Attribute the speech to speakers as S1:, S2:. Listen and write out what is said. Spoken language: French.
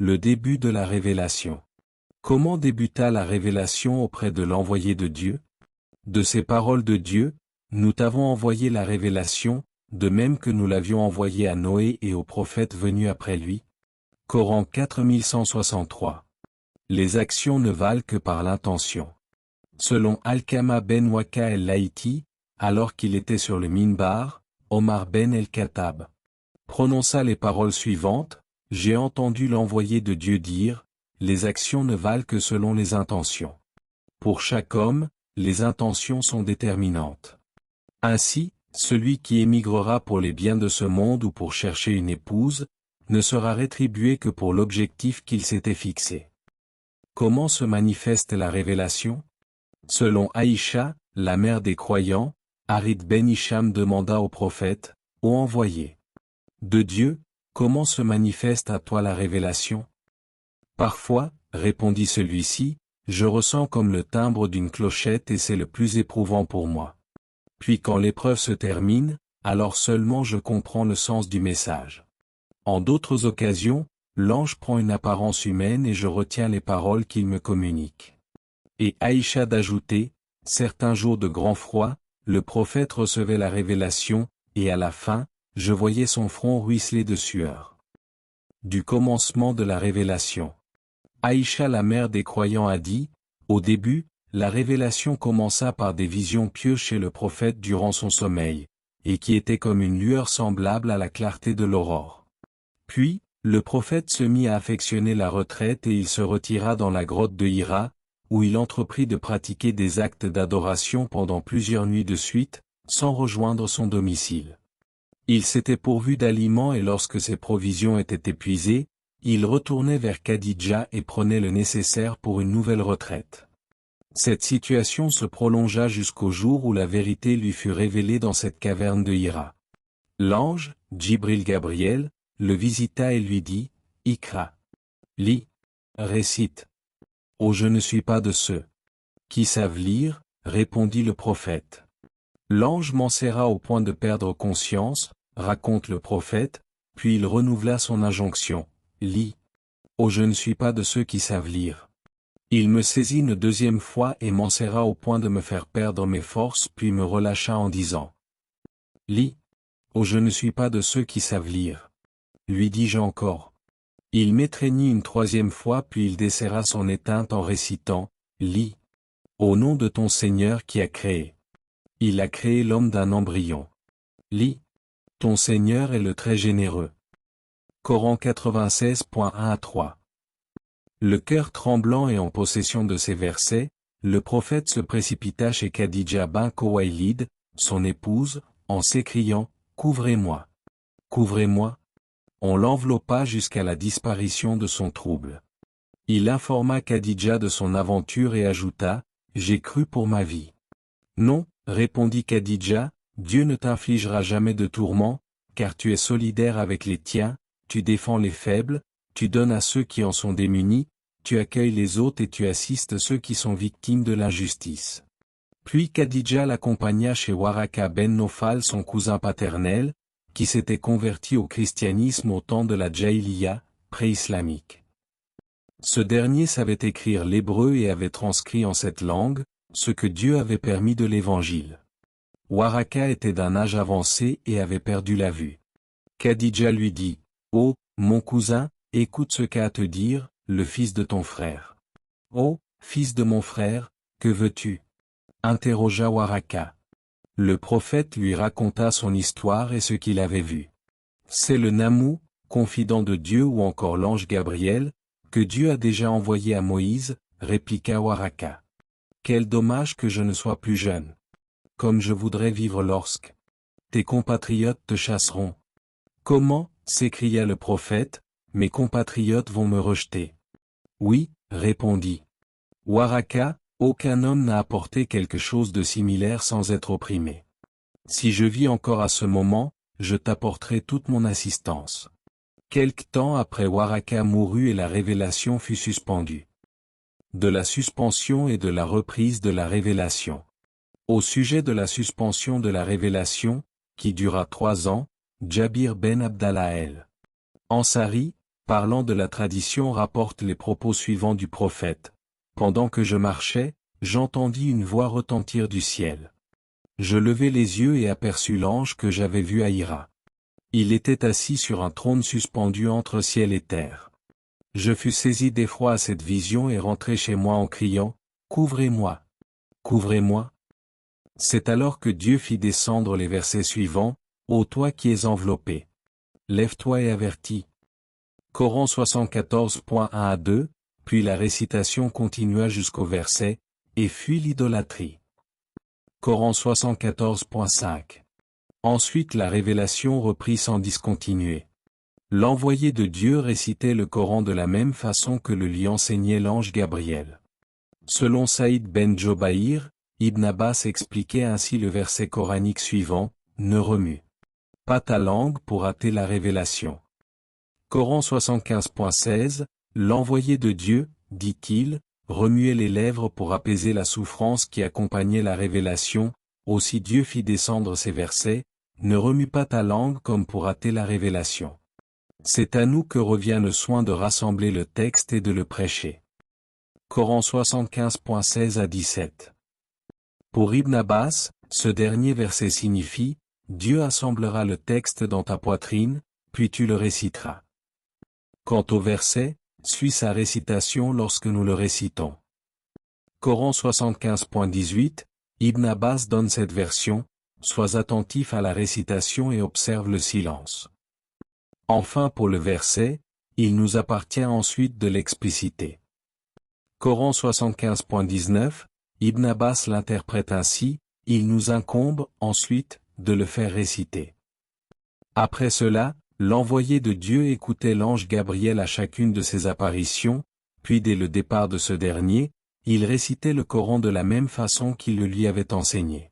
S1: le début de la révélation. Comment débuta la révélation auprès de l'envoyé de Dieu? De ces paroles de Dieu, nous t'avons envoyé la révélation, de même que nous l'avions envoyé à Noé et aux prophètes venus après lui. Coran 4163. Les actions ne valent que par l'intention. Selon Alqama ben Waka el-Laïti, alors qu'il était sur le minbar, Omar ben el-Khattab prononça les paroles suivantes: « J'ai entendu l'envoyé de Dieu dire, les actions ne valent que selon les intentions. Pour chaque homme, les intentions sont déterminantes. Ainsi, celui qui émigrera pour les biens de ce monde ou pour chercher une épouse, ne sera rétribué que pour l'objectif qu'il s'était fixé. » Comment se manifeste la révélation? Selon Aïcha, la mère des croyants, Harid ben Hisham demanda au prophète: « Ô envoyé de Dieu, comment se manifeste à toi la révélation? » Parfois, répondit celui-ci, je ressens comme le timbre d'une clochette et c'est le plus éprouvant pour moi. Puis quand l'épreuve se termine, alors seulement je comprends le sens du message. En d'autres occasions, l'ange prend une apparence humaine et je retiens les paroles qu'il me communique. Et Aïcha d'ajouter, certains jours de grand froid, le prophète recevait la révélation, et à la fin, je voyais son front ruisseler de sueur. Du commencement de la révélation. Aïcha la mère des croyants a dit, au début, la révélation commença par des visions pieuses chez le prophète durant son sommeil, et qui étaient comme une lueur semblable à la clarté de l'aurore. Puis, le prophète se mit à affectionner la retraite et il se retira dans la grotte de Hira, où il entreprit de pratiquer des actes d'adoration pendant plusieurs nuits de suite, sans rejoindre son domicile. Il s'était pourvu d'aliments et lorsque ses provisions étaient épuisées, il retournait vers Khadidja et prenait le nécessaire pour une nouvelle retraite. Cette situation se prolongea jusqu'au jour où la vérité lui fut révélée dans cette caverne de Hira. L'ange, Djibril Gabriel, le visita et lui dit, « Ikra. Lis. Récite. » « Oh, je ne suis pas de ceux qui savent lire, » répondit le prophète. L'ange m'enserra au point de perdre conscience, raconte le prophète, puis il renouvela son injonction, « Lis. Oh, je ne suis pas de ceux qui savent lire. » Il me saisit une deuxième fois et m'enserra au point de me faire perdre mes forces puis me relâcha en disant, « Lis. Oh, je ne suis pas de ceux qui savent lire. » Lui dis-je encore. Il m'étreignit une troisième fois puis il desserra son éteinte en récitant, « Lis. Au nom de ton Seigneur qui a créé. Il a créé l'homme d'un embryon. Lis. Ton Seigneur est le très généreux. » Coran 96.1 à 3. Le cœur tremblant et en possession de ces versets, le prophète se précipita chez Khadija bint Khuwaylid, son épouse, en s'écriant, « Couvrez-moi. Couvrez-moi. » On l'enveloppa jusqu'à la disparition de son trouble. Il informa Khadija de son aventure et ajouta, « J'ai cru pour ma vie. » Non, répondit Khadija, Dieu ne t'infligera jamais de tourments, car tu es solidaire avec les tiens, tu défends les faibles, tu donnes à ceux qui en sont démunis, tu accueilles les autres et tu assistes ceux qui sont victimes de l'injustice. Puis Khadija l'accompagna chez Waraka ben Nofal son cousin paternel, qui s'était converti au christianisme au temps de la Jahiliya, pré-islamique. Ce dernier savait écrire l'hébreu et avait transcrit en cette langue, ce que Dieu avait permis de l'Évangile. Waraka était d'un âge avancé et avait perdu la vue. Khadija lui dit, « Oh, mon cousin, écoute ce qu'a à te dire, le fils de ton frère. »« Oh, fils de mon frère, que veux-tu » interrogea Waraka. Le prophète lui raconta son histoire et ce qu'il avait vu. « C'est le Namou, confident de Dieu ou encore l'ange Gabriel, que Dieu a déjà envoyé à Moïse, » répliqua Waraka. « Quel dommage que je ne sois plus jeune. Comme je voudrais vivre lorsque tes compatriotes te chasseront. »« Comment » s'écria le prophète, « mes compatriotes vont me rejeter. » »« Oui, répondit Waraka, aucun homme n'a apporté quelque chose de similaire sans être opprimé. Si je vis encore à ce moment, je t'apporterai toute mon assistance. Quelque temps après Waraka mourut et la révélation fut suspendue. De la suspension et de la reprise de la révélation. Au sujet de la suspension de la révélation, qui dura 3 ans, Jabir ben Abdallah el-Ansari, parlant de la tradition, rapporte les propos suivants du prophète. Pendant que je marchais, j'entendis une voix retentir du ciel. Je levai les yeux et aperçus l'ange que j'avais vu à Hira. Il était assis sur un trône suspendu entre ciel et terre. Je fus saisi d'effroi à cette vision et rentré chez moi en criant, « Couvrez-moi! Couvrez-moi » C'est alors que Dieu fit descendre les versets suivants, « Ô toi qui es enveloppé! Lève-toi et avertis » Coran 74.1 à 2, puis la récitation continua jusqu'au verset, « Et fuis l'idolâtrie » Coran 74.5. Ensuite la révélation reprit sans discontinuer. L'envoyé de Dieu récitait le Coran de la même façon que le lui enseignait l'ange Gabriel. Selon Saïd ben Jobaïr, Ibn Abbas expliquait ainsi le verset coranique suivant, « Ne remue pas ta langue pour hâter la révélation » Coran 75.16, l'envoyé de Dieu, dit-il, remuait les lèvres pour apaiser la souffrance qui accompagnait la révélation, aussi Dieu fit descendre ces versets, « Ne remue pas ta langue comme pour hâter la révélation » C'est à nous que revient le soin de rassembler le texte et de le prêcher. Coran 75.16 à 17. Pour Ibn Abbas, ce dernier verset signifie, Dieu assemblera le texte dans ta poitrine, puis tu le réciteras. Quant au verset, suis sa récitation lorsque nous le récitons. Coran 75.18, Ibn Abbas donne cette version, sois attentif à la récitation et observe le silence. Enfin pour le verset, il nous appartient ensuite de l'expliciter. Coran 75.19, Ibn Abbas l'interprète ainsi, il nous incombe, ensuite, de le faire réciter. Après cela, l'envoyé de Dieu écoutait l'ange Gabriel à chacune de ses apparitions, puis dès le départ de ce dernier, il récitait le Coran de la même façon qu'il le lui avait enseigné.